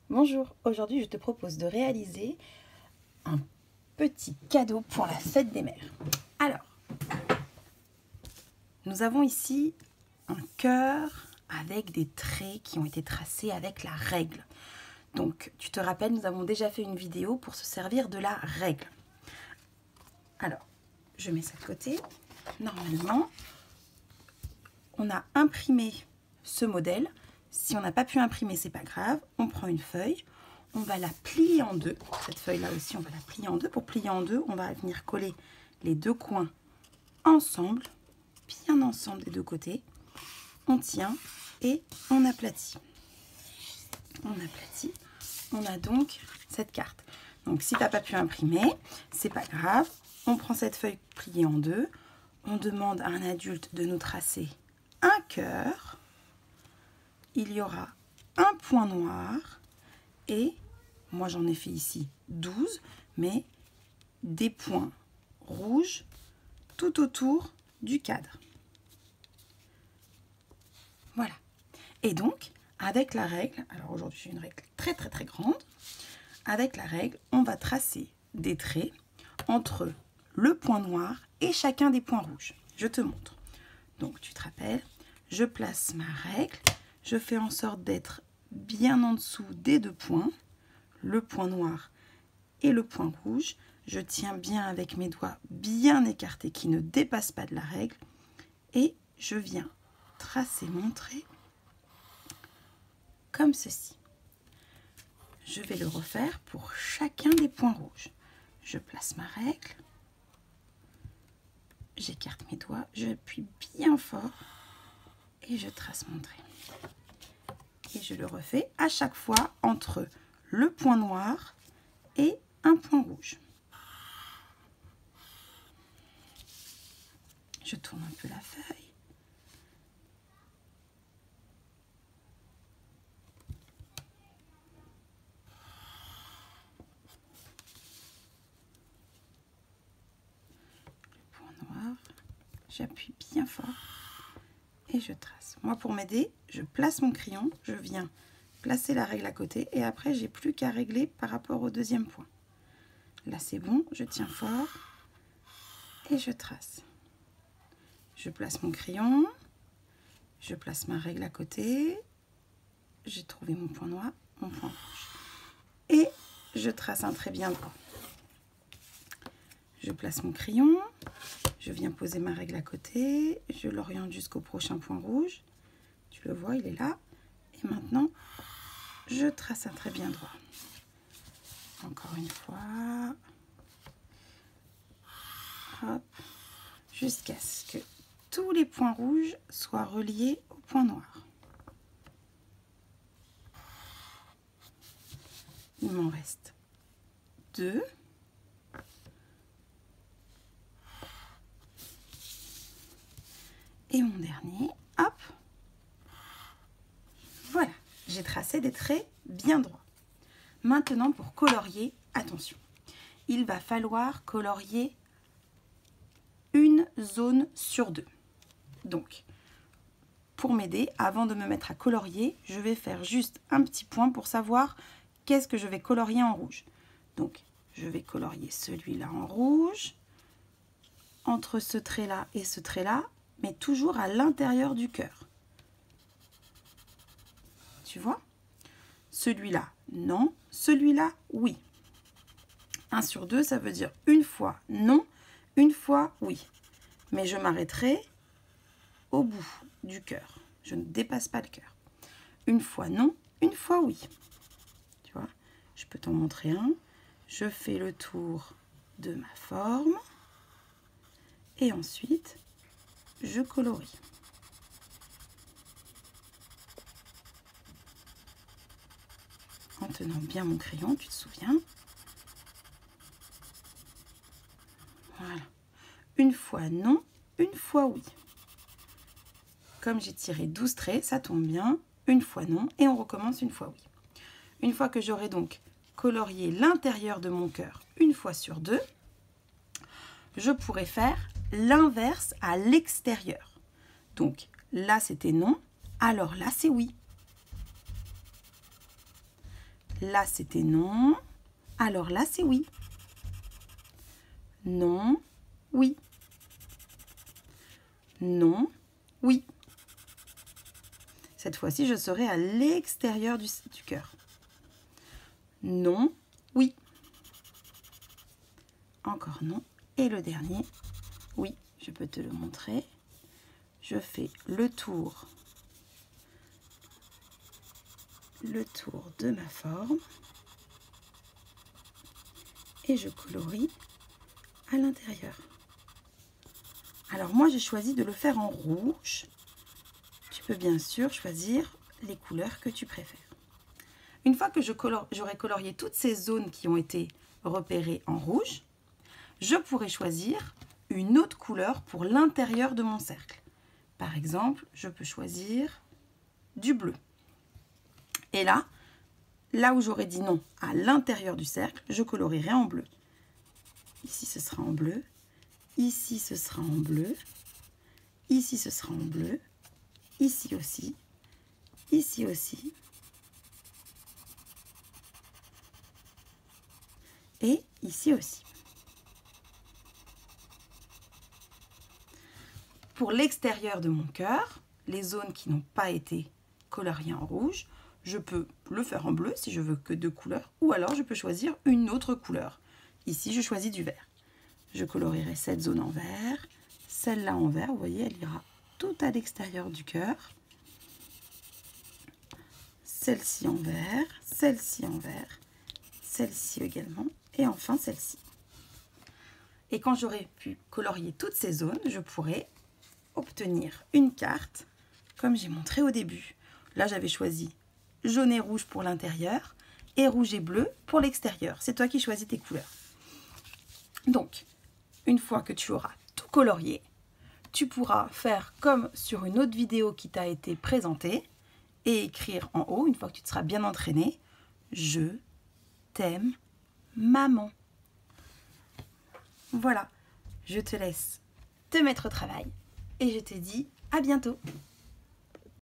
Bonjour, aujourd'hui je te propose de réaliser un petit cadeau pour la fête des mères. Alors, nous avons ici un cœur avec des traits qui ont été tracés avec la règle. Donc, tu te rappelles, nous avons déjà fait une vidéo pour se servir de la règle. Alors, je mets ça de côté. Normalement, on a imprimé ce modèle. Si on n'a pas pu imprimer, c'est pas grave. On prend une feuille, on va la plier en deux. Cette feuille-là aussi, on va la plier en deux. Pour plier en deux, on va venir coller les deux coins ensemble, bien ensemble des deux côtés. On tient et on aplatit. On aplatit. On a donc cette carte. Donc, si tu n'as pas pu imprimer, c'est pas grave. On prend cette feuille pliée en deux. On demande à un adulte de nous tracer un cœur. Il y aura un point noir et, moi j'en ai fait ici 12, mais des points rouges tout autour du cadre. Voilà. Et donc, avec la règle, alors aujourd'hui j'ai une règle très grande, avec la règle, on va tracer des traits entre le point noir et chacun des points rouges. Je te montre. Donc tu te rappelles, je place ma règle. Je fais en sorte d'être bien en dessous des deux points, le point noir et le point rouge. Je tiens bien avec mes doigts bien écartés qui ne dépassent pas de la règle. Et je viens tracer mon trait comme ceci. Je vais le refaire pour chacun des points rouges. Je place ma règle. J'écarte mes doigts, j'appuie bien fort et je trace mon trait. Et je le refais à chaque fois entre le point noir et un point rouge. Je tourne un peu la feuille. Le point noir, j'appuie bien fort et je trace. Moi, pour m'aider, je place mon crayon, je viens placer la règle à côté et après, j'ai plus qu'à régler par rapport au deuxième point. Là, c'est bon, je tiens fort et je trace. Je place mon crayon, je place ma règle à côté, j'ai trouvé mon point noir, mon point rouge. Et je trace un trait bien droit. Je place mon crayon, je viens poser ma règle à côté, je l'oriente jusqu'au prochain point rouge. Tu le vois, il est là. Et maintenant, je trace un trait bien droit. Encore une fois. Hop. Jusqu'à ce que tous les points rouges soient reliés au point noir. Il m'en reste 2. Et mon dernier, hop. Voilà, j'ai tracé des traits bien droits. Maintenant, pour colorier, attention. Il va falloir colorier une zone sur 2. Donc, pour m'aider, avant de me mettre à colorier, je vais faire juste un petit point pour savoir qu'est-ce que je vais colorier en rouge. Donc, je vais colorier celui-là en rouge, entre ce trait-là et ce trait-là, mais toujours à l'intérieur du cœur. Tu vois? Celui-là, non. Celui-là, oui. 1 sur 2, ça veut dire une fois non, une fois oui. Mais je m'arrêterai au bout du cœur. Je ne dépasse pas le cœur. Une fois non, une fois oui. Tu vois? Je peux t'en montrer un. Je fais le tour de ma forme. Et ensuite, je colorie. En tenant bien mon crayon, tu te souviens? Voilà. Une fois non, une fois oui. Comme j'ai tiré 12 traits, ça tombe bien. Une fois non, et on recommence une fois oui. Une fois que j'aurai donc colorié l'intérieur de mon cœur une fois sur 2, je pourrais faire l'inverse à l'extérieur. Donc là, c'était non, alors là, c'est oui. là c'était non, alors là c'est oui. Non, oui. Non, oui. Cette fois-ci, je serai à l'extérieur du cœur. Non, oui. Encore non. Et le dernier, oui, je peux te le montrer. Je fais le tour de ma forme et je colorie à l'intérieur. Alors moi, j'ai choisi de le faire en rouge. Tu peux bien sûr choisir les couleurs que tu préfères. Une fois que j'aurai colorié toutes ces zones qui ont été repérées en rouge, je pourrai choisir une autre couleur pour l'intérieur de mon cercle. Par exemple, je peux choisir du bleu. Et là où j'aurais dit non à l'intérieur du cercle, je colorierai en bleu. Ici, ce sera en bleu. Ici, ce sera en bleu. Ici, ce sera en bleu. Ici aussi. Ici aussi. Et ici aussi. Pour l'extérieur de mon cœur, les zones qui n'ont pas été coloriées en rouge, je peux le faire en bleu si je veux que 2 couleurs, ou alors je peux choisir une autre couleur. Ici, je choisis du vert. Je colorierai cette zone en vert, celle-là en vert, vous voyez, elle ira tout à l'extérieur du cœur. Celle-ci en vert, celle-ci en vert, celle-ci également, et enfin celle-ci. Et quand j'aurai pu colorier toutes ces zones, je pourrai obtenir une carte comme j'ai montré au début. Là, j'avais choisi jaune et rouge pour l'intérieur et rouge et bleu pour l'extérieur. C'est toi qui choisis tes couleurs. Donc, une fois que tu auras tout colorié, tu pourras faire comme sur une autre vidéo qui t'a été présentée et écrire en haut, une fois que tu te seras bien entraîné, « Je t'aime, maman ». Voilà, je te laisse te mettre au travail et je te dis à bientôt.